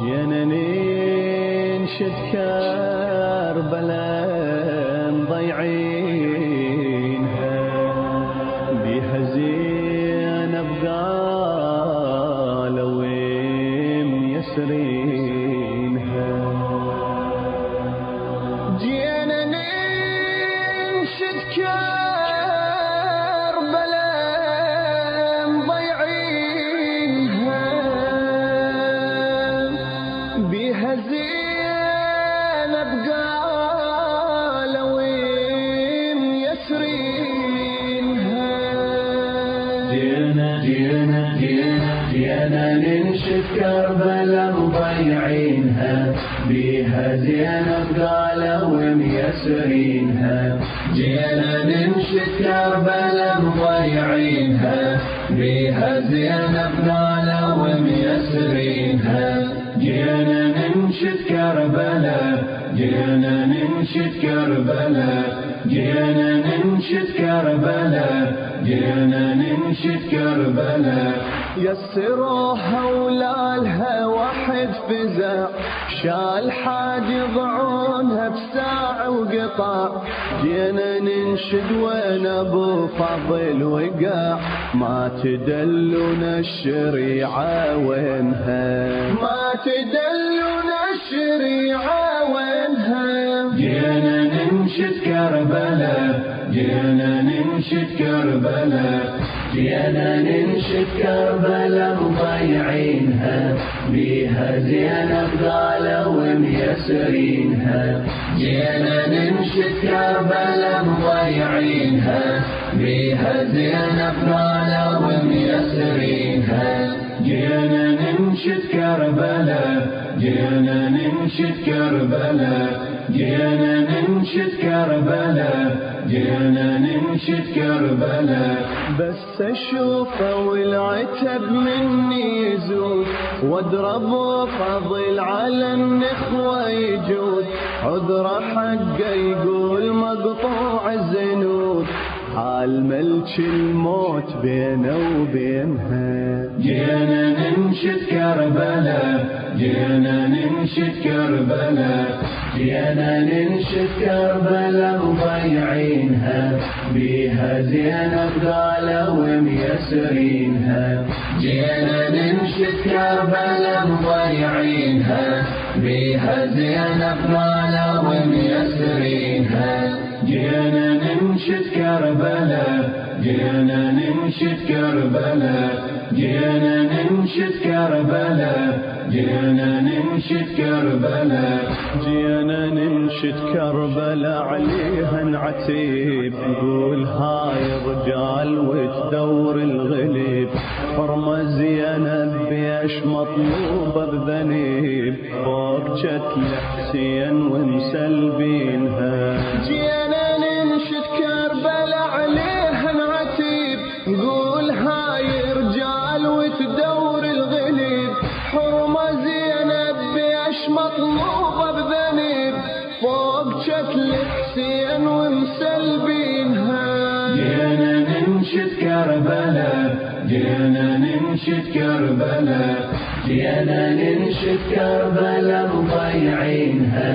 جينا ننشد كربلاء مضيعينها بيها زينب قالوا ميسرينها. جينا ننشد كربلاء مضيعينها بيها زينب قالوا ميسرينها. جينا ننشد كربلاء مضيعينها بيها زينب قالوا ميسرينها. جينا ننشد كربلاء مضيعينها بيها زينب قالوا ميسرينها. جينا ننشد كربلاء جينا ننشد كربلاء جينا ننشد كربلاء جينا ننشد كربلاء. يسروها ولالها واحد فزع شال حاج يضعونها بساعة وقطع. جينا ننشد وين ابو فضل وقع ما تدلنا الشريعة وينها ما تدلنا الشريعة وينها. جينا ننشد كربلاء جينا ننشد كربلاء جينا ننشد كربلاء مضيعينها بيها زينب قالوا ميسرينها. جينا ننشد كربلاء مضيعينها بيها زينب قالوا ميسرينها. جينا ننشد كربلاء جينا ننشد كربلاء جينا ننشد كربلاء جينا ننشد كربلاء. بس اشوفه والعتب مني يزول واضرب فضل على النخوة يجود. عذره حقه يقول مقطوع الزنود حال ملك الموت بينه وبينها. جينا ننشد كربلاء جينا ننشد كربلاء جينا ننشد كربلاء مضيعينها بيها زينب قالوا ميسرينها. جينا ننشد كربلاء مضيعينها بيها زينب قالوا ميسرينها. جينا ننشد كربلاء جينا ننشد كربلاء جينا ننشد كربلاء جينا ننشد كربلاء. جينا ننشد كربلاء عليها نعتيب نقول هاي رجال وتدور الغليب. حرمة زينب بيش مطلوبة بذنيب فوق جتل حسين ومسلبينها. جينا ننشد كربلاء عليها نعتيب نقول هاي رجال وتدور الغليب. حرمة زينب بيش مطلوبة بذنيب فوق جتل حسين ومسلبينها. جينا ننشد كربلاء جينا ننشد كربلاء جينا ننشد كربلاء مضيعينها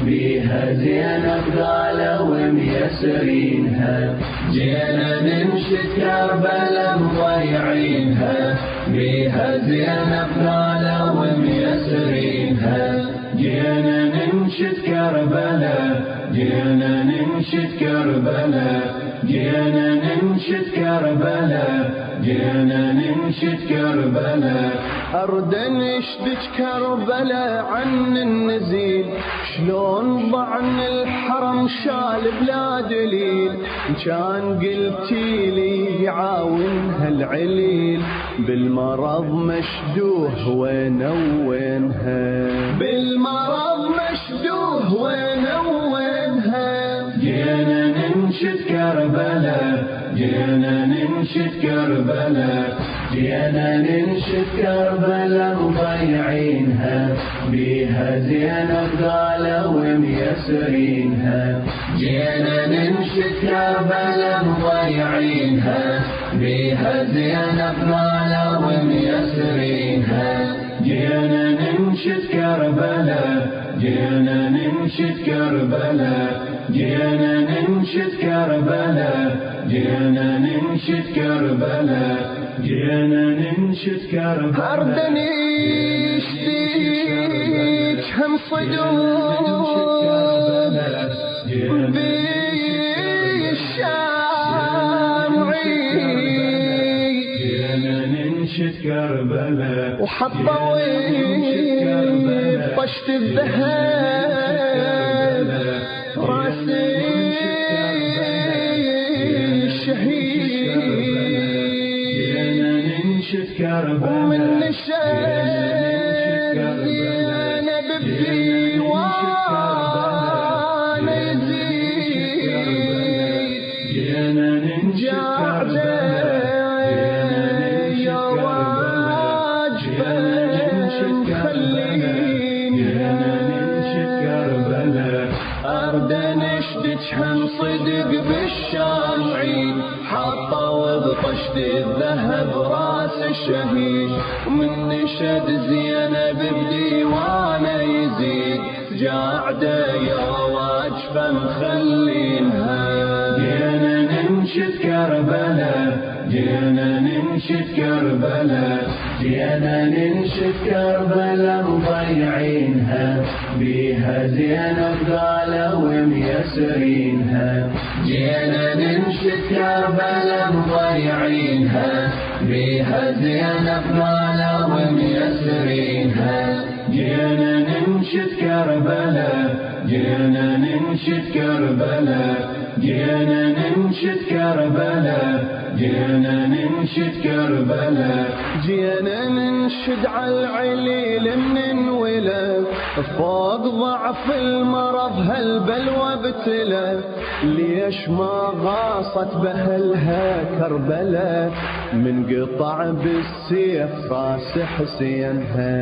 بيها زينب قالوا ميسرينها. جينا ننشد كربلاء مضيعينها بيها زينب قالوا ميسرينها. جينا ننشد كربلاء جينا ننشد كربلاء جينا ننشد كربلاء جينا ننشد كربلاء. أرد نشدك كربلاء عن النزيل شلون ضعن الحرم شال بلا دليل. كان قلتي لي يعاونها العليل بالمرض مشدوه وينه وينها. بالمرض مشدوه وينه وينها. جينا ننشد كربلاء جينا ننشد كربلاء جينا ننشد كربلاء مضيعينها بيها زينب قالوا ميسرينها. جينا ننشد كربلاء مضيعينها بيها زينب قالوا ميسرينها. جينا ننشد كربلاء، جينا ننشد كربلاء، جينا ننشد كربلاء، جينا ننشد كربلاء، جينا ننشد كربلاء. أردني يشتيك هم صدور بالشامعي، جينا ننشد كربلاء، وحطوي طشت الذهب راسي الشهيد، ومن نشد انا بالديوان يزيد، جعده يا واجبا خليني ارد نشدك هم صدق بالشامعين، حاطه وبطشت الذهب راس الشهيد، ومن نشد زينب بديوانه يزيد، جاعده يا واجبه مخلينها. جينا ننشد كربلاء، جينا ننشد كربلاء، جينا ننشد كربلاء مضيعينها، بيها زينب قالوا ميسرينها. جينا ننشد كربلاء مضيعينها، بيها زينب قالوا ميسرينها. جينا ننشد كربلاء، جينا ننشد كربلاء، جينا ننشد كربلاء، جينا ننشد كربلاء، جينا ننشد عالعليل من انولد، فوق ضعف المرض هالبلوى ابتلى، ليش ما غاصت بأهلها كربلاء، من قطع بالسيف راس حسينها،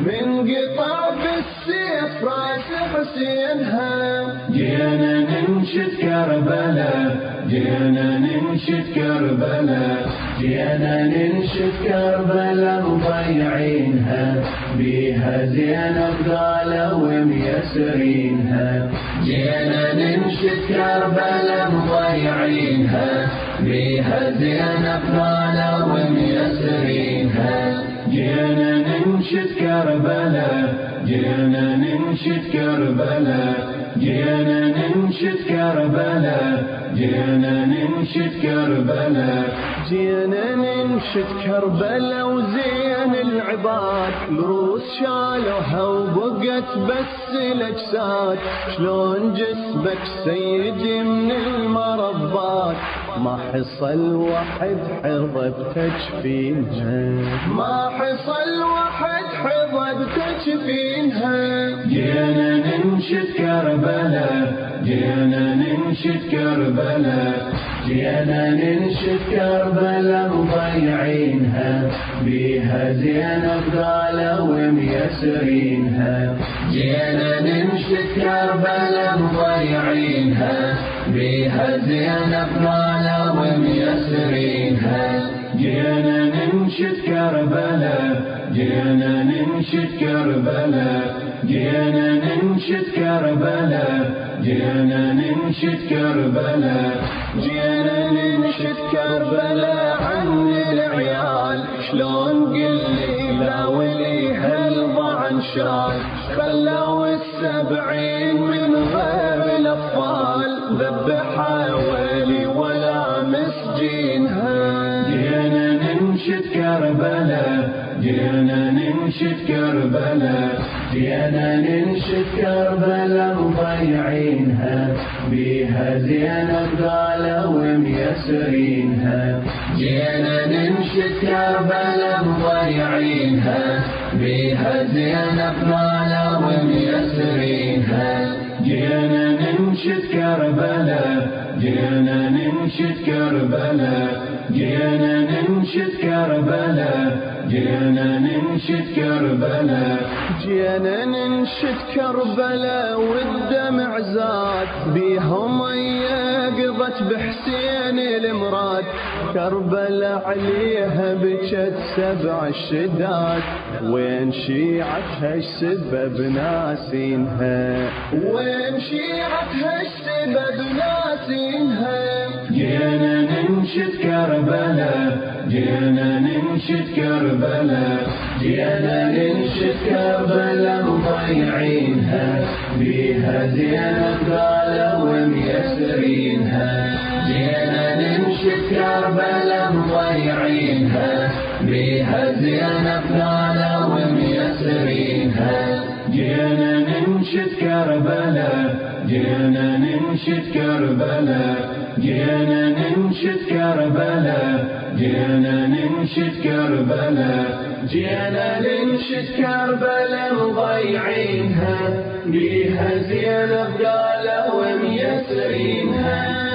من قطع بالسيف راس حسينها. جينا ننشد كربلاء، جينا ننشد كربلاء، جينا ننشد كربلاء مضيعينها، بيها زينب قالوا ميسرينها. جينا ننشد كربلاء مضيعينها، بيها زينب قالوا ميسرينها. جينا ننشد كربلاء، جينا ننشد كربلاء، جينا ننشد كربلاء، جينا ننشد كربلاء، جينا ننشد كربلاء وزين العباد، الروس شالوها وبقت بس الاجساد، شلون جسمك سيدي من المرضات، ما حصل واحد حظى بتجفينها، ما حصل واحد حظى بتجفينها. جينا ننشد كربلاء، جينا ننشد كربلاء، جينا ننشد كربلاء مضيعينها، بيها زينب قالوا ميسرينها. جينا ننشد كربلاء مضيعينها، بيها زينب قالوا ميسرينها. جينا ننشد كربلاء، جينا ننشد كربلاء، جينا ننشد كربلاء، جينا ننشد كربلاء، جينا ننشد كربلاء عن العيال، شلون قلي لا ولي هالضعن شال، خلوا 70 من غير الاطفال، ذبحها ولي ولا مسجينها. جينا ننشد كربلاء، جينا ننشد كربلاء، جينا ننشد كربلاء مضيعينها، بيها زينب قالوا ميسرينها. جينا ننشد كربلاء مضيعينها، بيها زينب قالوا ميسرينها. جينا ننشد كربلاء، جينا ننشد كربلاء، جينا ننشد كربلاء، جينا ننشد كربلاء، جينا ننشد كربلاء والدمع زاد، بيهم قضت بحسين المراد، كربلاء عليها بجت 7 الشداد، وين شيعتها السبب ناسينها، وين شيعتها السبب ناسينها. جينا ننشد كربلاء، جينا ننشد كربلاء، جينا ننشد كربلاء مضيعينها، بيها زينب قالوا ميسرينها. جينا ننشد كربلاء مضيعينها، بيها زينب قالوا ميسرينها. جينا ننشد كربلاء، جينا ننشد كربلاء، جينا ننشد كربلاء، جينا ننشد كربلاء، جينا ننشد كربلاء مضيعينها، بيها زينب قالوا ميسرينها.